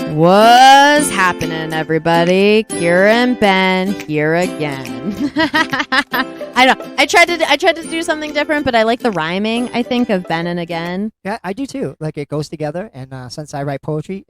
What's happening, everybody? Kyra and Ben here again. I know. I tried to do something different, but I like the rhyming, I think, of Ben and again. Yeah, I do too. Like it goes together, and since I write poetry,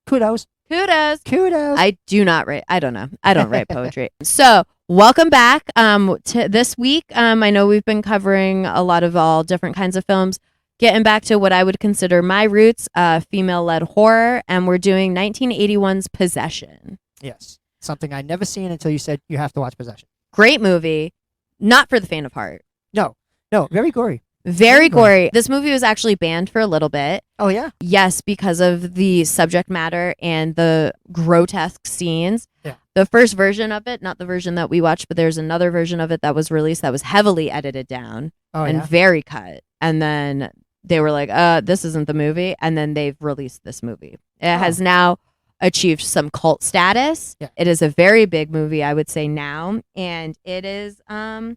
kudos. I don't know. I don't write poetry. So welcome back to this week. I know we've been covering a lot of all different kinds of films. Getting back to what I would consider my roots, female-led horror, and we're doing 1981's Possession. Yes, something I'd never seen until you said you have to watch Possession. Great movie, not for the faint of heart. No, very gory. Very gory. This movie was actually banned for a little bit. Oh, yeah? Yes, because of the subject matter and the grotesque scenes. Yeah. The first version of it, not the version that we watched, but there's another version of it that was released that was heavily edited down and very cut. And then they were like, this isn't the movie. And then they've released this movie. It has now achieved some cult status. Yeah. It is a very big movie, I would say now. And it is a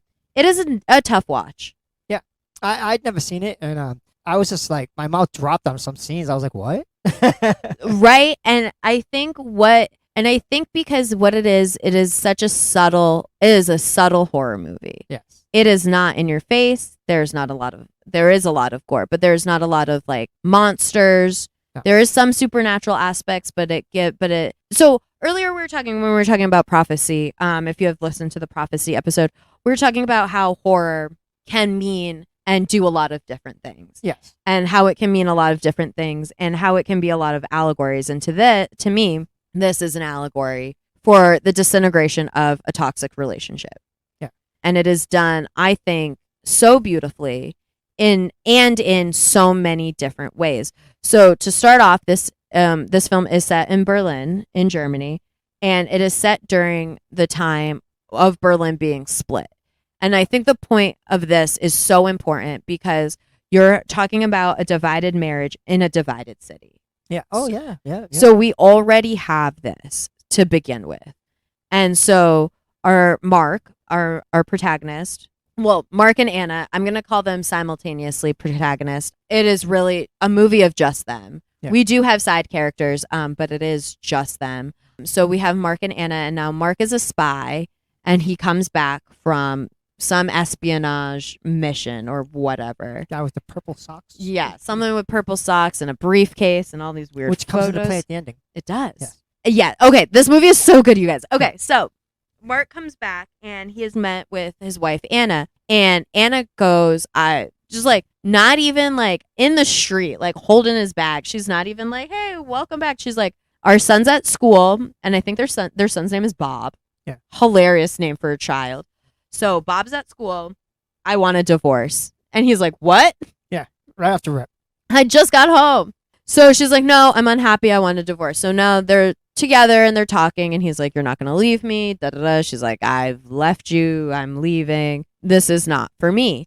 tough watch. Yeah. I'd never seen it. And I was just like, my mouth dropped on some scenes. I was like, what? Right. And I think because what it is a subtle horror movie. Yes. It is not in your face. There is a lot of gore, but there's not a lot of like monsters. No. There is some supernatural aspects, so earlier when we were talking about prophecy, if you have listened to the prophecy episode, we were talking about how horror can mean and do a lot of different things. Yes. And how it can mean a lot of different things and how it can be a lot of allegories. And to me, this is an allegory for the disintegration of a toxic relationship. Yeah. And it is done, I think, so beautifully in so many different ways. So to start off, this film is set in Berlin, in Germany, and it is set during the time of Berlin being split. And I think the point of this is so important because you're talking about a divided marriage in a divided city. Yeah. Oh, yeah. So we already have this to begin with. And so our protagonist, well, Mark and Anna, I'm going to call them simultaneously protagonists. It is really a movie of just them. Yeah. We do have side characters, but it is just them. So we have Mark and Anna, and now Mark is a spy, and he comes back from some espionage mission or whatever. Guy with the purple socks? Yeah, something with purple socks and a briefcase and all these weird Which photos. comes into play at the ending. It does. Yeah. Okay, this movie is so good, you guys. Okay, so Mark comes back and he is met with his wife, Anna. And Anna goes, just like, not even like in the street, like holding his bag. She's not even like, hey, welcome back. She's like, our son's at school. And I think their son's name is Bob. Yeah. Hilarious name for a child. So Bob's at school. I want a divorce. And he's like, what? Yeah, right off the rip. I just got home. So she's like, no, I'm unhappy. I want a divorce. So now they're together and they're talking. And he's like, you're not going to leave me. Da, da, da. She's like, I've left you. I'm leaving. This is not for me.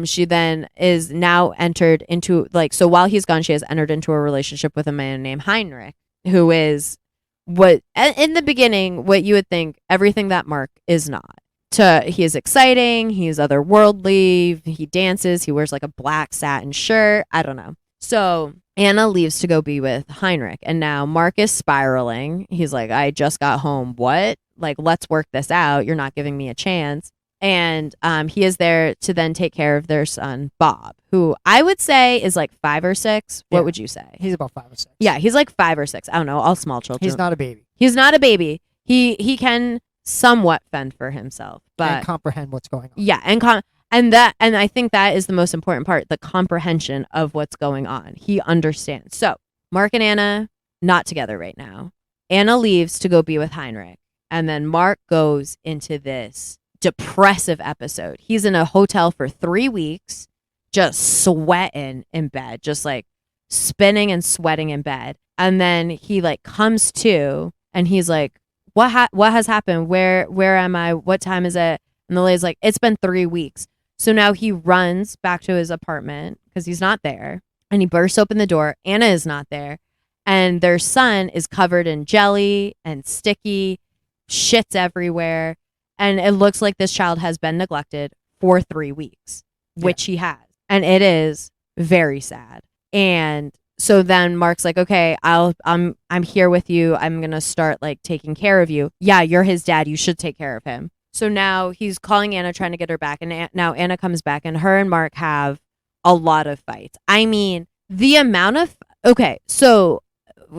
She then is now entered into so while he's gone, she has entered into a relationship with a man named Heinrich, who is what in the beginning, what you would think everything that Mark is not. He is exciting. He's otherworldly. He dances. He wears like a black satin shirt. I don't know. So Anna leaves to go be with Heinrich. And now Mark is spiraling. He's like, I just got home. What? Like, let's work this out. You're not giving me a chance. And he is there to then take care of their son, Bob, who I would say is like 5 or 6. What would you say? He's about 5 or 6. Yeah, he's like 5 or 6. I don't know. All small children. He's not a baby. He's not a baby. He can somewhat fend for himself, but and comprehend what's going on. Yeah, and I think that is the most important part, the comprehension of what's going on. He understands. So Mark and Anna not together right now. Anna leaves to go be with Heinrich, and then Mark goes into this depressive episode. He's in a hotel for 3 weeks, just sweating in bed, just like spinning and sweating in bed, and then he like comes to, and he's like, What has happened? Where am I? What time is it? And the lady's like, it's been 3 weeks. So now he runs back to his apartment because he's not there. And he bursts open the door. Anna is not there. And their son is covered in jelly and sticky, shits everywhere. And it looks like this child has been neglected for 3 weeks, which he has. And it is very sad. And so then Mark's like, okay, I'm here with you. I'm gonna start like taking care of you. Yeah, you're his dad. You should take care of him. So now he's calling Anna, trying to get her back, and now Anna comes back, and her and Mark have a lot of fights. I mean, the amount of okay, so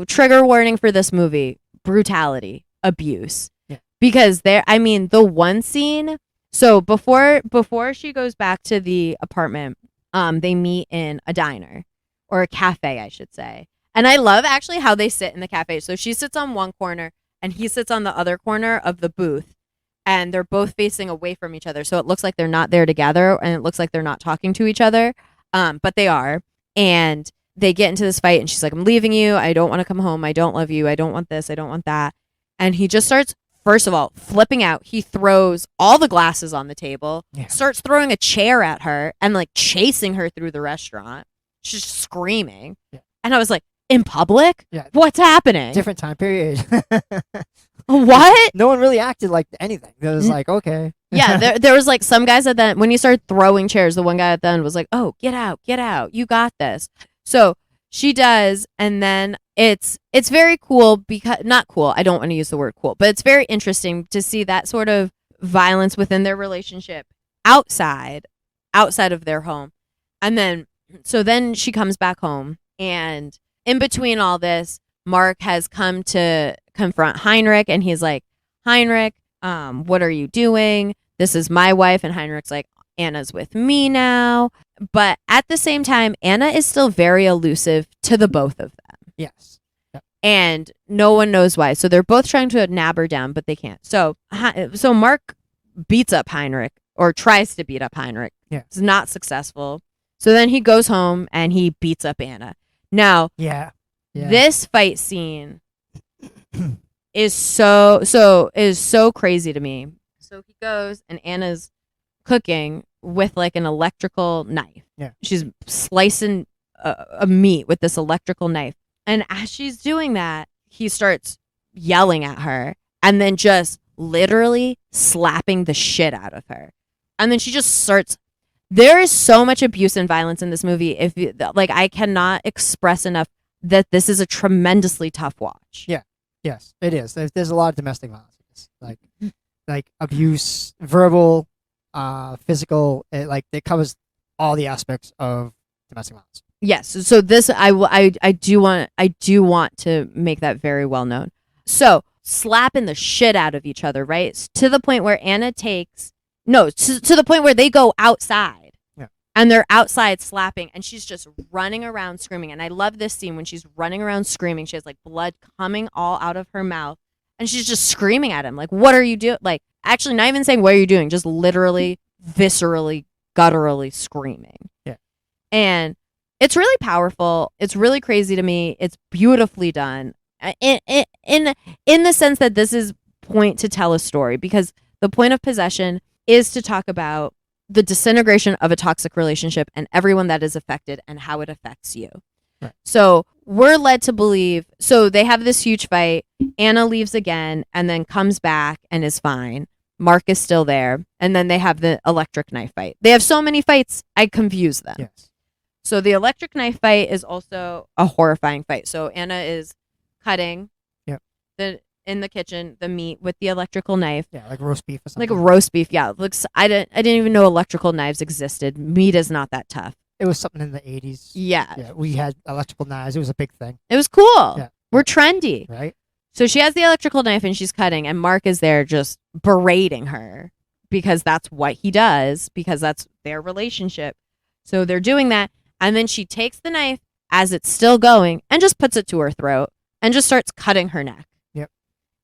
trigger warning for this movie: brutality, abuse, Yeah. because there. I mean, the one scene. So before she goes back to the apartment, they meet in a diner or a cafe, I should say. And I love actually how they sit in the cafe. So she sits on one corner and he sits on the other corner of the booth, and they're both facing away from each other. So it looks like they're not there together, and it looks like they're not talking to each other. But they are. And they get into this fight, and she's like, I'm leaving you. I don't want to come home. I don't love you. I don't want this. I don't want that. And he just starts, first of all, flipping out. He throws all the glasses on the table, starts throwing a chair at her, and like chasing her through the restaurant. She's screaming. Yeah. And I was like, in public? Yeah. What's happening? Different time period. What? No one really acted like anything. It was like, okay. Yeah, there was like some guys at the end, when he started throwing chairs, the one guy at the end was like, oh, get out. You got this. So she does, and then it's very cool because, not cool, I don't want to use the word cool, but it's very interesting to see that sort of violence within their relationship outside of their home. And then, so then she comes back home, and in between all this, Mark has come to confront Heinrich, and he's like, Heinrich, what are you doing? This is my wife. And Heinrich's like, Anna's with me now. But at the same time, Anna is still very elusive to the both of them. Yes. Yep. And no one knows why. So they're both trying to nab her down, but they can't. So Mark beats up Heinrich, or tries to beat up Heinrich. Yeah. It's not successful. So then he goes home and he beats up Anna. Now, this fight scene is so crazy to me. So he goes, and Anna's cooking with like an electrical knife. Yeah. She's slicing a meat with this electrical knife. And as she's doing that, he starts yelling at her, and then just literally slapping the shit out of her. And then she just starts. There is so much abuse and violence in this movie. I cannot express enough that this is a tremendously tough watch. Yeah. Yes, it is. There's a lot of domestic violence. Like abuse, verbal, physical. It covers all the aspects of domestic violence. Yes. So this, I do want to make that very well known. So slapping the shit out of each other, right? To the point where Anna takes to the point where they go outside. Yeah. And they're outside slapping, and she's just running around screaming. And I love this scene when she's running around screaming. She has like blood coming all out of her mouth, and she's just screaming at him. Like, what are you doing? Like, actually not even saying what are you doing, just literally, viscerally, gutturally screaming. Yeah. And it's really powerful. It's really crazy to me. It's beautifully done. In the sense that this is point to tell a story, because the point of possession is to talk about the disintegration of a toxic relationship and everyone that is affected and how it affects you. Right. So we're led to believe, so they have this huge fight. Anna leaves again and then comes back and is fine. Mark is still there. And then they have the electric knife fight. They have so many fights, I confuse them. Yes. So the electric knife fight is also a horrifying fight. So Anna is cutting in the kitchen the meat with the electrical knife. Yeah, like roast beef or something. Like a roast beef, yeah. It looks. I didn't even know electrical knives existed. Meat is not that tough. It was something in the 80s. Yeah. Yeah, we had electrical knives. It was a big thing. It was cool. Yeah. We're trendy. Right? So she has the electrical knife and she's cutting, and Mark is there just berating her because that's what he does, because that's their relationship. So they're doing that, and then she takes the knife as it's still going and just puts it to her throat and just starts cutting her neck. Yep.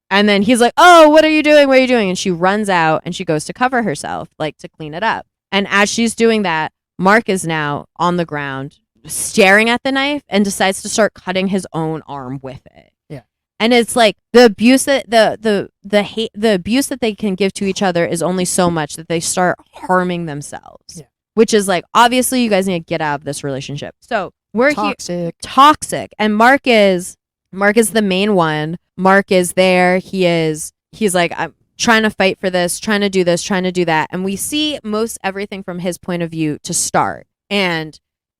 And then he's like, oh, what are you doing? What are you doing? And she runs out and she goes to cover herself, like to clean it up. And as she's doing that, Mark is now on the ground staring at the knife and decides to start cutting his own arm with it. Yeah. And it's like the abuse that the hate, the abuse that they can give to each other is only so much that they start harming themselves. Yeah. Which is like, obviously you guys need to get out of this relationship. So we're toxic. And Mark is the main one. Mark is there. He's like, I'm trying to fight for this, trying to do this, trying to do that. And we see most everything from his point of view to start. And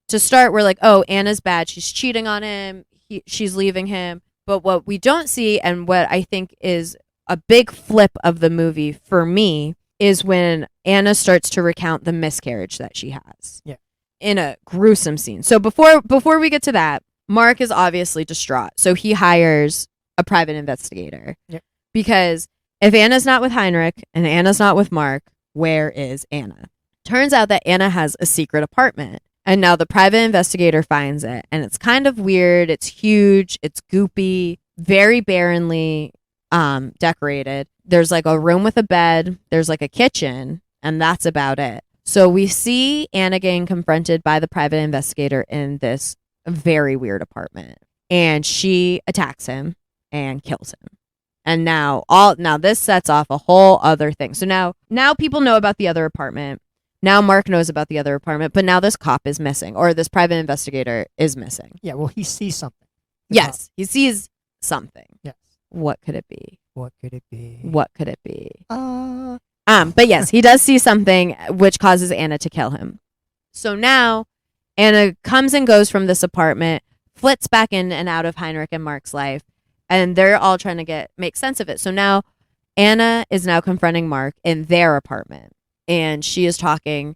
to start, we're like, oh, Anna's bad. She's cheating on him. She's leaving him. But what we don't see, and what I think is a big flip of the movie for me, is when Anna starts to recount the miscarriage that she has. Yeah. In a gruesome scene. So before we get to that, Mark is obviously distraught. So he hires a private investigator. Yep. Because if Anna's not with Heinrich and Anna's not with Mark, where is Anna? Turns out that Anna has a secret apartment. And now the private investigator finds it. And it's kind of weird. It's huge. It's goopy. Very barrenly decorated. There's like a room with a bed. There's like a kitchen. And that's about it. So we see Anna getting confronted by the private investigator in this very weird apartment. And she attacks him and kills him. And now this sets off a whole other thing. So now people know about the other apartment. Now Mark knows about the other apartment, but now this cop is missing, or this private investigator is missing. Yeah, well, he sees something. Yes, he sees something. Yes. What could it be? What could it be? What could it be? But yes, he does see something which causes Anna to kill him. So now Anna comes and goes from this apartment, flits back in and out of Heinrich and Mark's life, and they're all trying to make sense of it. So now Anna is now confronting Mark in their apartment, and she is recounting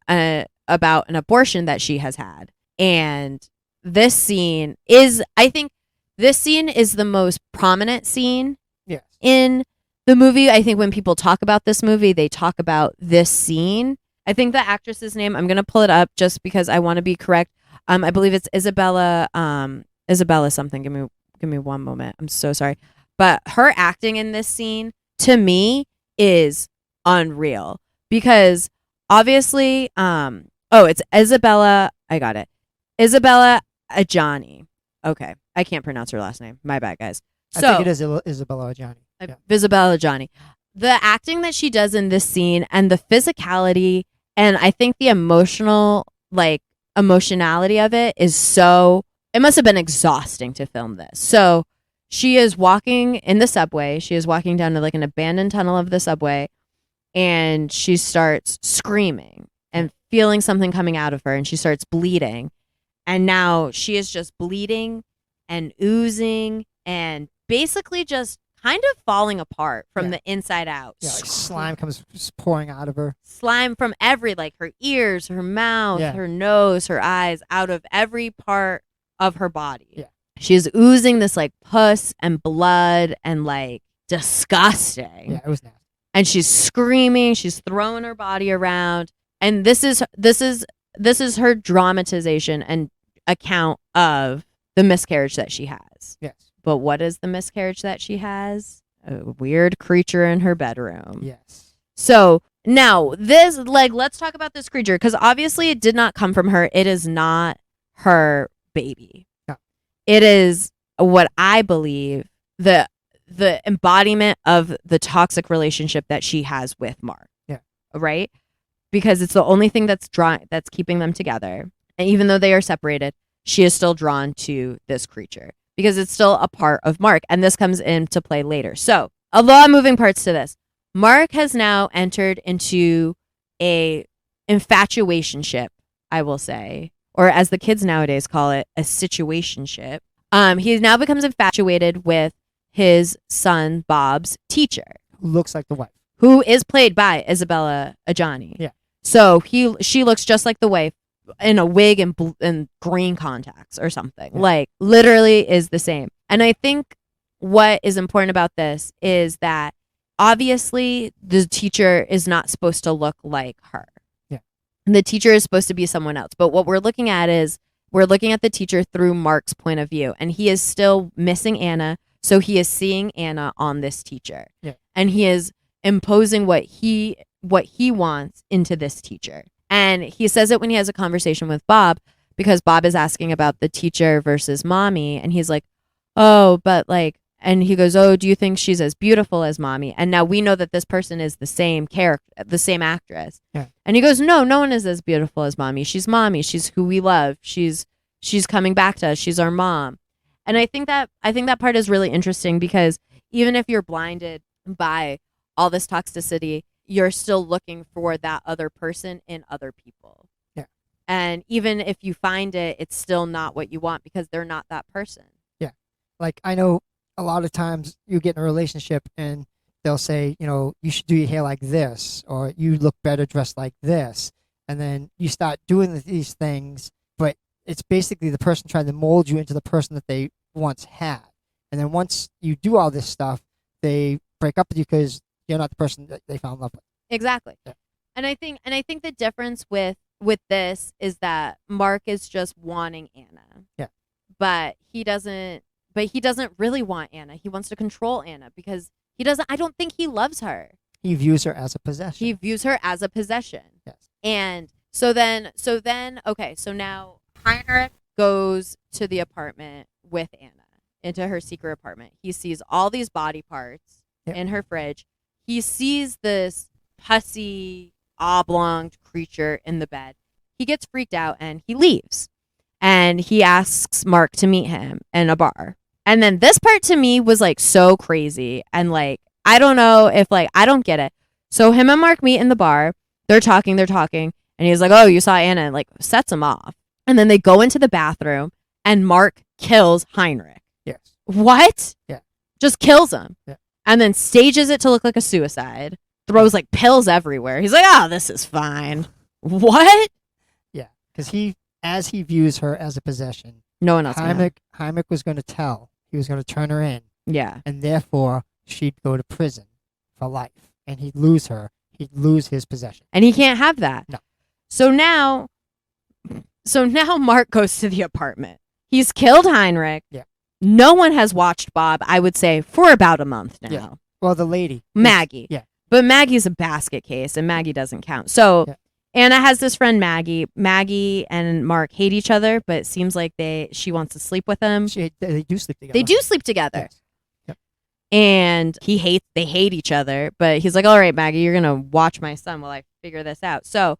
about an abortion that she has had. And this scene is, I think, the most prominent scene in the movie. I think when people talk about this movie, they talk about this scene. I think the actress's name, I'm going to pull it up just because I want to be correct. I believe it's Isabella something. Give me one moment. I'm so sorry. But her acting in this scene, to me, is unreal. Because obviously, it's Isabella. I got it. Isabella Adjani. Okay. I can't pronounce her last name. My bad, guys. I think it is Isabella Adjani. Yeah. Isabella Adjani. The acting that she does in this scene and the physicality and I think the emotionality of it is so, it must have been exhausting to film this. So she is walking in the subway. She is walking down to like an abandoned tunnel of the subway, and she starts screaming and feeling something coming out of her, and she starts bleeding. And now she is just bleeding and oozing and basically just kind of falling apart from the inside out. Yeah, like slime comes just pouring out of her. Slime from like her ears, her mouth, her nose, her eyes, out of every part of her body. Yeah. She is oozing this like pus and blood and like disgusting. Yeah, it was nasty. And she's screaming, she's throwing her body around. And this is her dramatization and account of the miscarriage that she has. Yes. But what is the miscarriage that she has? A weird creature in her bedroom. Yes. So now this, let's talk about this creature, because obviously it did not come from her. It is not her baby. No. It is what I believe the embodiment of the toxic relationship that she has with Mark. Yeah. Right? Because it's the only thing that's keeping them together. And even though they are separated, she is still drawn to this creature because it's still a part of Mark. And this comes into play later. So a lot of moving parts to this. Mark has now entered into a infatuationship, I will say, or as the kids nowadays call it, a situationship. He now becomes infatuated with his son Bob's teacher, who looks like the wife, who is played by Isabella Adjani. Yeah. So she looks just like the wife in a wig and green contacts or something. Yeah. Like literally is the same. And I think what is important about this is that obviously the teacher is not supposed to look like her. Yeah. And the teacher is supposed to be someone else. But what we're looking at is we're looking at the teacher through Mark's point of view, and he is still missing Anna. So he is seeing Anna on this teacher. Yeah. And he is imposing what he wants into this teacher. And he says it when he has a conversation with Bob, because Bob is asking about the teacher versus mommy. And he's like, oh, but like, and he goes, oh, do you think she's as beautiful as mommy? And now we know that this person is the same character, the same actress. Yeah. And he goes, no one is as beautiful as mommy. She's mommy. She's who we love. She's coming back to us. She's our mom. And I think that part is really interesting, because even if you're blinded by all this toxicity, you're still looking for that other person in other people. Yeah. And even if you find it, it's still not what you want because they're not that person. Yeah. Like, I know a lot of times you get in a relationship and they'll say, you should do your hair like this, or you look better dressed like this. And then you start doing these things, but it's basically the person trying to mold you into the person that they once had. And then once you do all this stuff, they break up with you because you're not the person that they fell in love with. Exactly. Yeah. And I think the difference with this is that Mark is just wanting Anna. Yeah. But he doesn't really want Anna. He wants to control Anna because I don't think he loves her. He views her as a possession. He views her as a possession. Yes. And so then okay, so now Heinrich goes to the apartment with Anna, into her secret apartment. He sees all these body parts in her fridge. He sees this pussy oblong creature in the bed. He gets freaked out and he leaves. And he asks Mark to meet him in a bar. And then this part to me was like so crazy. And like, I don't know if I don't get it. So him and Mark meet in the bar. They're talking. And he's like, oh, you saw Anna, and like sets him off. And then they go into the bathroom and Mark kills Heinrich. Yes. What? Yeah. Just kills him. Yeah. And then stages it to look like a suicide. Throws like pills everywhere. He's like, oh, this is fine. What? Yeah. Because as he views her as a possession, no one else. Heinrich was going to tell. He was going to turn her in. Yeah. And therefore, she'd go to prison for life. And he'd lose her. He'd lose his possession. And he can't have that. No. So now Mark goes to the apartment. He's killed Heinrich. Yeah. No one has watched Bob, I would say, for about a month now. Yeah. Well, the lady. Maggie. Yeah. But Maggie's a basket case, and Maggie doesn't count. So Anna has this friend, Maggie. Maggie and Mark hate each other, but it seems like she wants to sleep with him. They do sleep together. They do sleep together. Yes. Yep. And they hate each other, but he's like, all right, Maggie, you're going to watch my son while I figure this out. So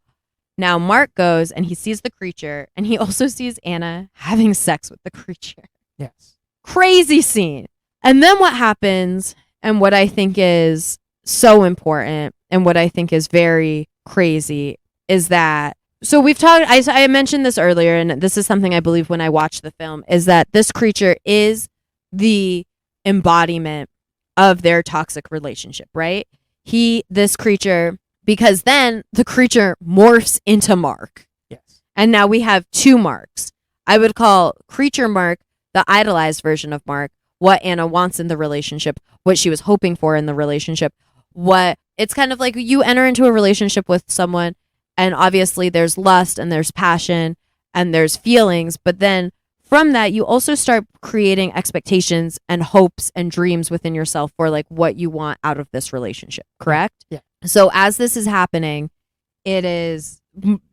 now Mark goes and he sees the creature, and he also sees Anna having sex with the creature. Yes. Crazy scene. And then what happens, and what I think is so important, and what I think is very crazy, is that, so we've talked, I mentioned this earlier, and this is something I believe when I watched the film, is that this creature is the embodiment of their toxic relationship, right? This creature, because then the creature morphs into Mark. Yes. And now we have two Marks. I would call creature Mark the idolized version of Mark, what Anna wants in the relationship, what she was hoping for in the relationship. It's kind of like you enter into a relationship with someone, and obviously there's lust and there's passion and there's feelings, but then from that you also start creating expectations and hopes and dreams within yourself for like what you want out of this relationship, correct? Yeah. So as this is happening, it is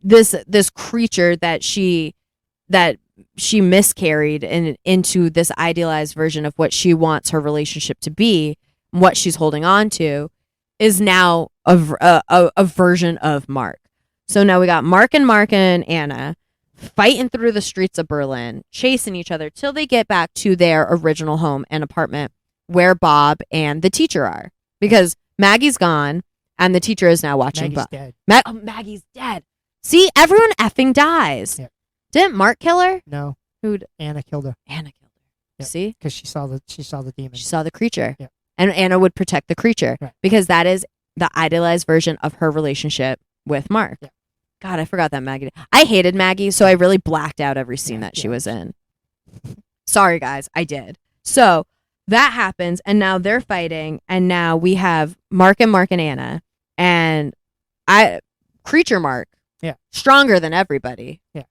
this creature that she miscarried into this idealized version of what she wants her relationship to be, what she's holding on to, is now a version of Mark. So now we got Mark and Anna fighting through the streets of Berlin, chasing each other till they get back to their original home and apartment where Bob and the teacher are. Because Maggie's gone and the teacher is now watching Maggie's Bob. dead. Maggie's dead. See, everyone effing dies. Yep. Didn't Mark kill her? No. Anna killed her. Anna killed her. Yep. See? Because she saw the demon. She saw the creature. Yep. And Anna would protect the creature. Right. Because that is the idealized version of her relationship with Mark. Yep. God, I forgot that Maggie. I hated Maggie, so I really blacked out every scene that she was in. Sorry, guys, I did. So that happens, and now they're fighting, and now we have Mark and Anna, and creature Mark, stronger than everybody. Yeah,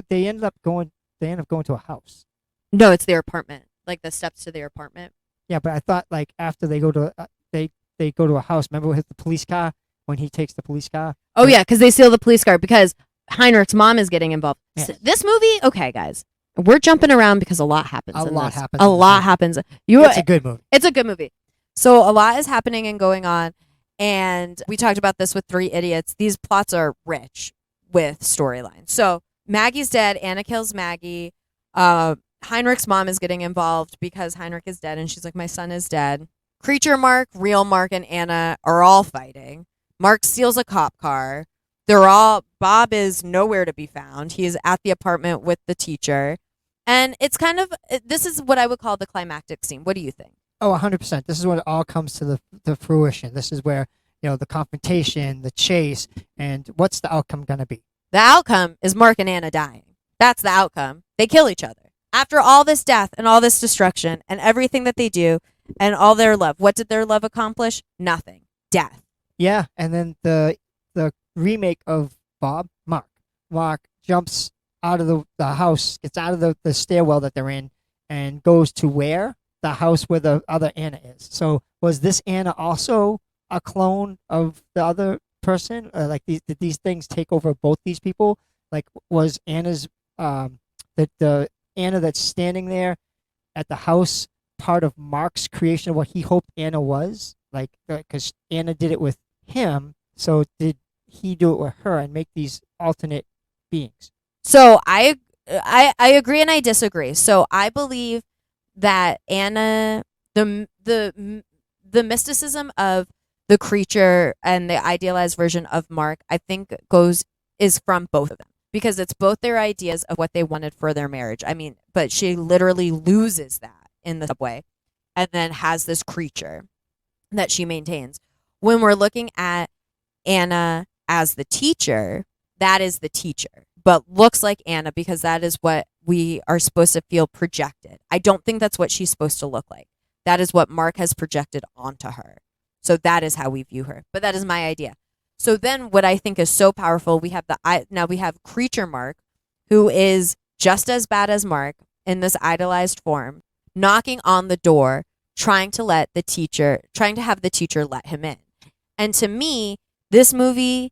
they end up going to a house. No, it's their apartment, like the steps to their apartment. Yeah, but I thought like after they go to they go to a house. Remember with the police car when he takes the police car? Oh yeah, because they steal the police car because Heinrich's mom is getting involved. Yes. So this movie, okay, guys, we're jumping around because a lot happens. A lot happens. A lot happens. It's a good movie. It's a good movie. So a lot is happening and going on, and we talked about this with Three Idiots. These plots are rich with storylines. So Maggie's dead. Anna kills Maggie. Heinrich's mom is getting involved because Heinrich is dead, and she's like, my son is dead. Creature Mark, real Mark, and Anna are all fighting. Mark steals a cop car. Bob is nowhere to be found. He is at the apartment with the teacher. And it's kind of, this is what I would call the climactic scene. What do you think? Oh, 100%. This is when it all comes to the fruition. This is where, the confrontation, the chase, and what's the outcome going to be? The outcome is Mark and Anna dying. That's the outcome. They kill each other. After all this death and all this destruction and everything that they do and all their love, what did their love accomplish? Nothing. Death. Yeah, and then the remake of Mark. Mark jumps out of the house, gets out of the stairwell that they're in, and goes to where? The house where the other Anna is. So was this Anna also a clone of the other person? Like did these things take over both these people? Like was Anna's the Anna that's standing there at the house part of Mark's creation of what he hoped Anna was? Like because Anna did it with him, so did he do it with her and make these alternate beings? So I agree and I disagree. So I believe that Anna, the mysticism of the creature and the idealized version of Mark, I think is from both of them, because it's both their ideas of what they wanted for their marriage. I mean, but she literally loses that in the subway and then has this creature that she maintains. When we're looking at Anna as the teacher, that is the teacher, but looks like Anna because that is what we are supposed to feel projected. I don't think that's what she's supposed to look like. That is what Mark has projected onto her. So that is how we view her. But that is my idea. So then what I think is so powerful, we have now we have creature Mark, who is just as bad as Mark in this idolized form, knocking on the door, trying to have the teacher let him in. And to me, this movie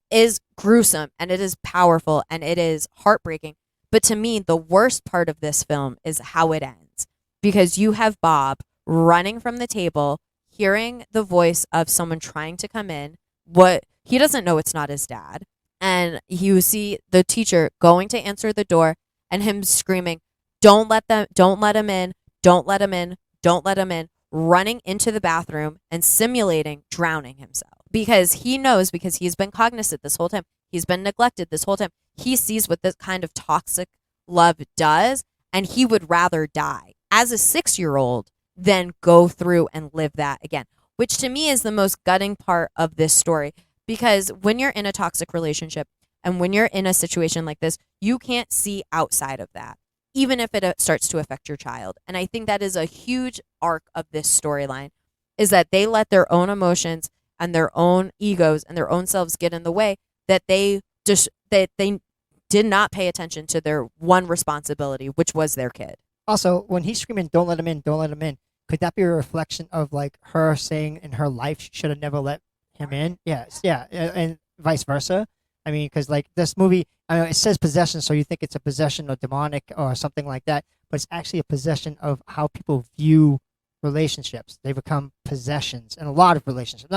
is gruesome and it is powerful and it is heartbreaking. But to me, the worst part of this film is how it ends, because you have Bob running from the table, hearing the voice of someone trying to come in. What he doesn't know, it's not his dad. And you see the teacher going to answer the door and him screaming, don't let him in, don't let him in, don't let him in, running into the bathroom and simulating drowning himself. Because he knows, because he's been cognizant this whole time, he's been neglected this whole time. He sees what this kind of toxic love does, and he would rather die as a 6-year-old than go through and live that again, which to me is the most gutting part of this story. Because when you're in a toxic relationship and when you're in a situation like this, you can't see outside of that, even if it starts to affect your child. And I think that is a huge arc of this storyline, is that they let their own emotions and their own egos and their own selves get in the way, that they did not pay attention to their one responsibility, which was their kid. Also, when he's screaming, don't let him in, don't let him in, could that be a reflection of like her saying in her life she should have never let him in? Yes, yeah, and vice versa. I mean, because like this movie, I know it says possession, so you think it's a possession or demonic or something like that, but it's actually a possession of how people view relationships. They become possessions in a lot of relationships,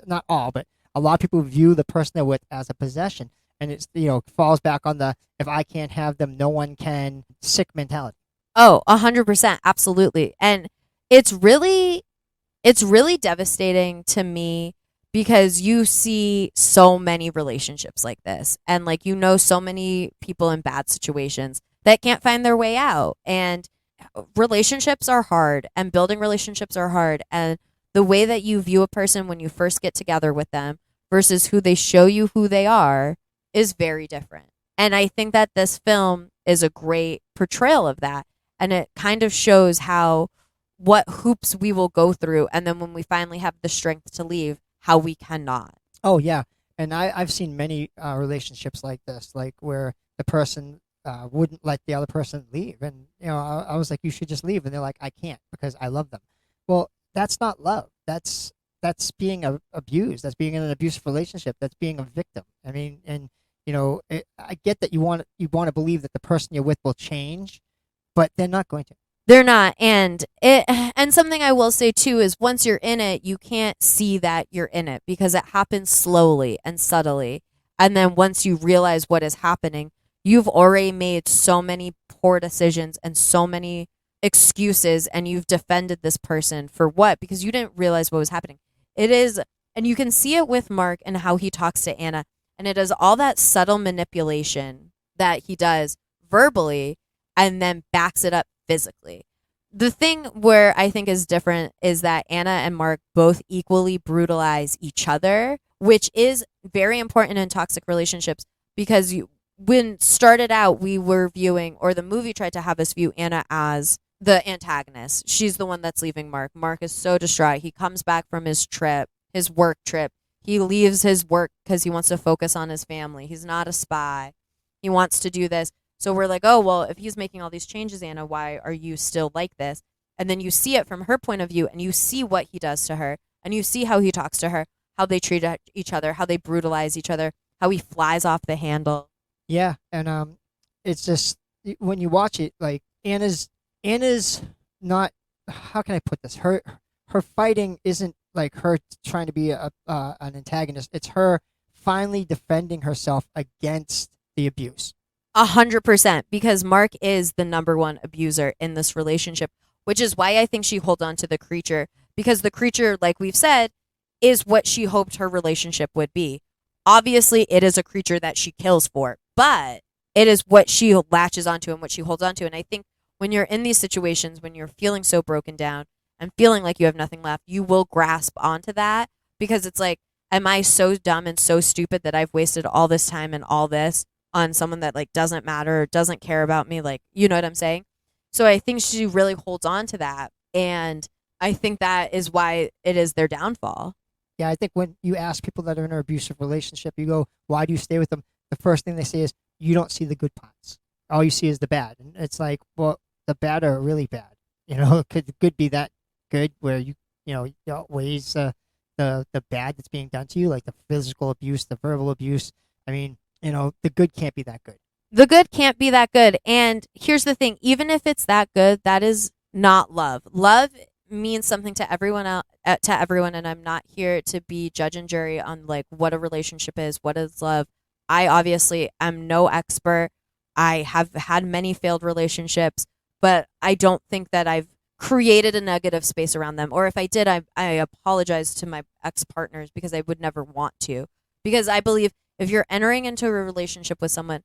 not all, but a lot of people view the person they're with as a possession, and it's falls back on the if I can't have them, no one can, sick mentality. Oh, 100%, absolutely. And it's really devastating to me, because you see so many relationships like this, and like so many people in bad situations that can't find their way out. And relationships are hard, and building relationships are hard, and the way that you view a person when you first get together with them versus who they show you who they are is very different. And I think that this film is a great portrayal of that, and it kind of shows what hoops we will go through, and then when we finally have the strength to leave, how we cannot. Oh yeah, and I've seen many relationships like this, like where the person wouldn't let the other person leave, and I was like, you should just leave, and they're like, I can't because I love them. Well, that's not love. That's being abused. That's being in an abusive relationship. That's being a victim. I mean, and I get that you want to believe that the person you're with will change, but they're not going to. They're not. And something I will say too is once you're in it, you can't see that you're in it, because it happens slowly and subtly. And then once you realize what is happening, you've already made so many poor decisions and so many excuses, and you've defended this person for what? Because you didn't realize what was happening. It is, and you can see it with Mark and how he talks to Anna, and and it is all that subtle manipulation that he does verbally and then backs it up physically. The thing where I think is different is that Anna and Mark both equally brutalize each other, which is very important in toxic relationships because when started out, we were viewing, or the movie tried to have us view Anna as the antagonist. She's the one that's leaving Mark. Mark is so distraught. He comes back from his trip, his work trip. He leaves his work because he wants to focus on his family. He's not a spy. He wants to do this. So we're like, oh, well, if he's making all these changes, Anna, why are you still like this? And then you see it from her point of view, and you see what he does to her, and you see how he talks to her, how they treat each other, how they brutalize each other, how he flies off the handle. Yeah, and it's just when you watch it, like Anna's not. How can I put this? Her fighting isn't like her trying to be an antagonist. It's her finally defending herself against the abuse. 100%, because Mark is the number one abuser in this relationship, which is why I think she holds on to the creature, because the creature, like we've said, is what she hoped her relationship would be. Obviously, it is a creature that she kills for, but it is what she latches onto and what she holds onto. And I think when you're in these situations, when you're feeling so broken down and feeling like you have nothing left, you will grasp onto that because it's like, am I so dumb and so stupid that I've wasted all this time and all this on someone that like doesn't matter, doesn't care about me, like, you know what I'm saying? So I think she really holds on to that, and I think that is why it is their downfall. Yeah, I think when you ask people that are in an abusive relationship, you go, why do you stay with them? The first thing they say is, you don't see the good parts. All you see is the bad. And it's like, well, the bad are really bad. You know, it could be that good where you outweighs the bad that's being done to you, like the physical abuse, the verbal abuse. I mean, the good can't be that good. The good can't be that good. And here's the thing, even if it's that good, that is not love. Love means something to everyone else, and I'm not here to be judge and jury on like what a relationship is, what is love. I obviously am no expert. I have had many failed relationships, but I don't think that I've created a negative space around them. Or if I did, I apologize to my ex-partners because I would never want to. Because I believe if you're entering into a relationship with someone,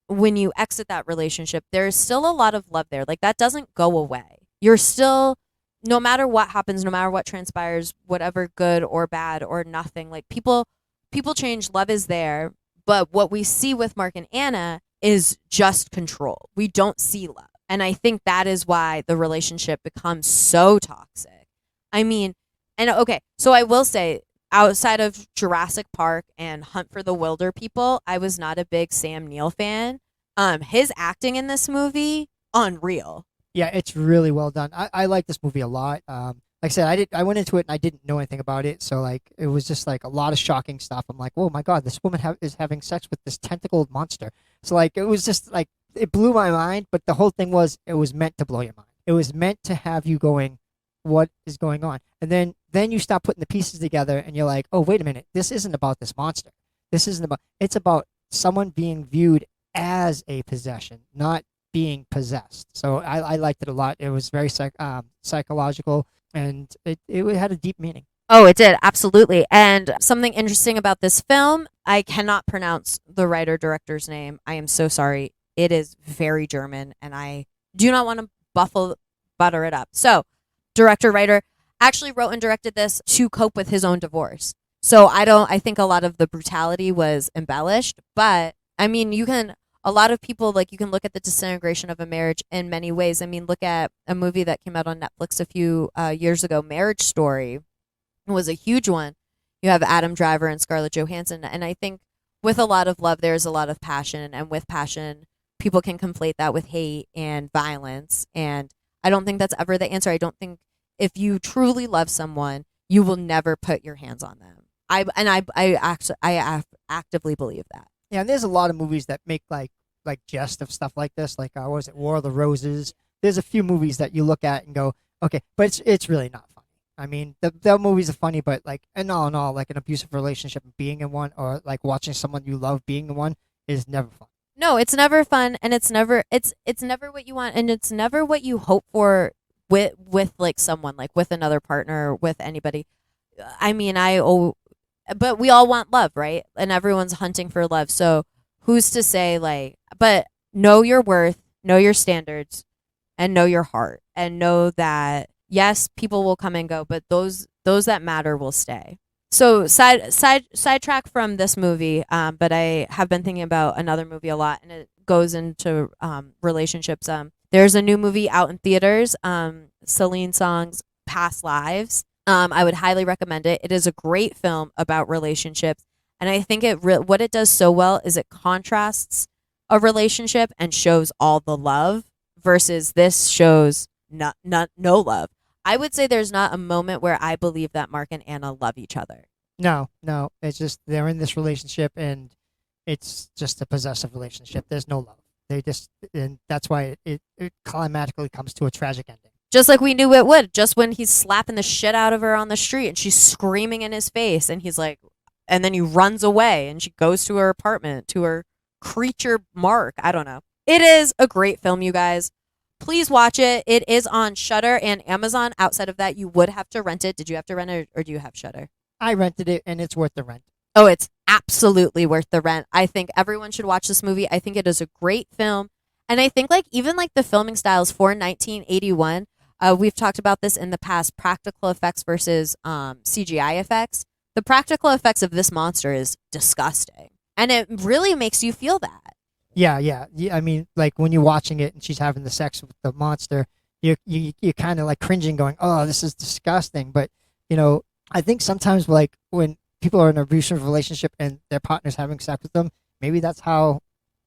when you exit that relationship, there's still a lot of love there. Like that doesn't go away. You're still, no matter what happens, no matter what transpires, whatever good or bad or nothing, like people change, love is there. But what we see with Mark and Anna is just control. We don't see love. And I think that is why the relationship becomes so toxic. I mean, and okay, so I will say, outside of Jurassic Park and Hunt for the Wilder People, I was not a big Sam Neill fan. His acting in this movie, unreal. Yeah, it's really well done. I like this movie a lot. Like I said, I went into it and I didn't know anything about it, so like it was just like a lot of shocking stuff. I'm like, oh my god, this woman is having sex with this tentacled monster. So like it was just like it blew my mind. But the whole thing was it was meant to blow your mind. It was meant to have you going, what is going on? And then you stop putting the pieces together and you're like, oh wait a minute, this isn't about this monster. It's about someone being viewed as a possession, not being possessed. So I liked it a lot. It was very psychological, and it had a deep meaning. Oh, it did, absolutely. And something interesting about this film, I cannot pronounce the writer-director's name. I am so sorry. It is very German, and I do not want to butter it up. So, director-writer actually wrote and directed this to cope with his own divorce. So I think a lot of the brutality was embellished, but I mean, a lot of people, like, you can look at the disintegration of a marriage in many ways. I mean, look at a movie that came out on Netflix a few years ago, Marriage Story. It was a huge one. You have Adam Driver and Scarlett Johansson. And I think with a lot of love, there's a lot of passion. And with passion, people can conflate that with hate and violence. And I don't think that's ever the answer. I don't think if you truly love someone, you will never put your hands on them. I actively believe that. Yeah, and there's a lot of movies that make like jest of stuff like this. Like what was it, War of the Roses? There's a few movies that you look at and go, okay, but it's really not funny. I mean, the movies are funny, but like, and all in all, like an abusive relationship and being in one, or like watching someone you love being in one, is never fun. No, it's never fun, and it's never what you want, and it's never what you hope for with like someone, like with another partner, with anybody. I mean, but we all want love, right? And everyone's hunting for love. So who's to say, like, but know your worth, know your standards, and know your heart, and know that yes, people will come and go, but those that matter will stay. So sidetrack from this movie, but I have been thinking about another movie a lot, and it goes into relationships. There's a new movie out in theaters, Celine Song's Past Lives. I would highly recommend it. It is a great film about relationships, and I think what it does so well is it contrasts a relationship and shows all the love versus this shows no love. I would say there's not a moment where I believe that Mark and Anna love each other. No, it's just they're in this relationship and it's just a possessive relationship. There's no love. And that's why it climatically comes to a tragic ending. Just like we knew it would. Just when he's slapping the shit out of her on the street and she's screaming in his face and he's like, and then he runs away and she goes to her apartment, to her creature Mark. I don't know. It is a great film, you guys. Please watch it. It is on Shudder and Amazon. Outside of that, you would have to rent it. Did you have to rent it, or do you have Shudder? I rented it, and it's worth the rent. Oh, it's absolutely worth the rent. I think everyone should watch this movie. I think it is a great film. And I think even the filming styles for 1981, we've talked about this in the past, practical effects versus CGI effects. The practical effects of this monster is disgusting. And it really makes you feel that. Yeah. I mean, like when you're watching it and she's having the sex with the monster, you're kind of like cringing, going, "Oh, this is disgusting." But I think sometimes like when people are in an abusive relationship and their partner's having sex with them, maybe that's how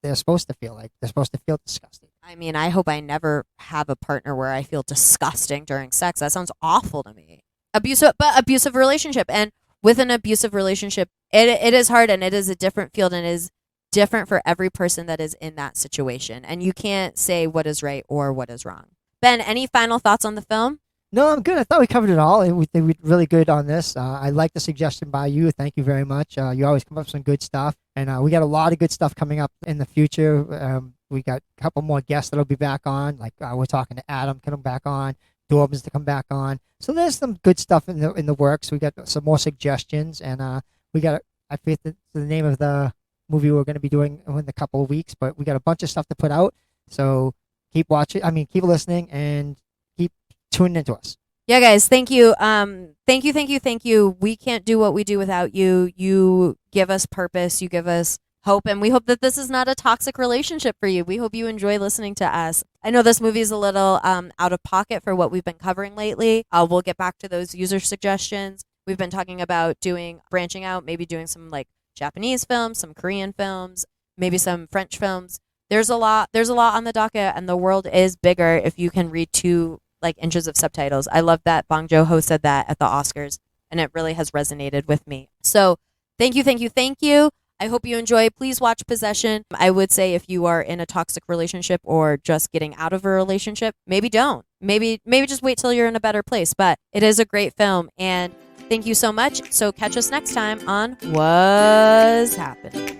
they're supposed to feel. Like they're supposed to feel disgusting. I mean, I hope I never have a partner where I feel disgusting during sex. That sounds awful to me. Abusive relationship, and with an abusive relationship, it is hard, and it is a different field, and it is different for every person that is in that situation. And you can't say what is right or what is wrong. Ben, any final thoughts on the film? No, I'm good. I thought we covered it all. We did really good on this. I like the suggestion by you. Thank you very much. You always come up with some good stuff. And we got a lot of good stuff coming up in the future. We got a couple more guests that'll be back on. Like we're talking to Adam coming back on, Dorbans to come back on. So there's some good stuff in the works. We got some more suggestions. And we got, I forget the name of the movie we're going to be doing in a couple of weeks. But we got a bunch of stuff to put out. So keep watching. Keep listening and tuning into us. Yeah, guys, thank you. Thank you. We can't do what we do without you. You give us purpose. You give us hope. And we hope that this is not a toxic relationship for you. We hope you enjoy listening to us. I know this movie is a little out of pocket for what we've been covering lately. We'll get back to those user suggestions. We've been talking about branching out, maybe doing some like Japanese films, some Korean films, maybe some French films. There's a lot on the docket, and the world is bigger if you can read 2 inches of subtitles. I love that Bong Joon-ho said that at the Oscars, and it really has resonated with me. So thank you. I hope you enjoy. Please watch Possession. I would say if you are in a toxic relationship or just getting out of a relationship, maybe don't. Maybe just wait till you're in a better place. But it is a great film, and thank you so much. So catch us next time on Woz Happening.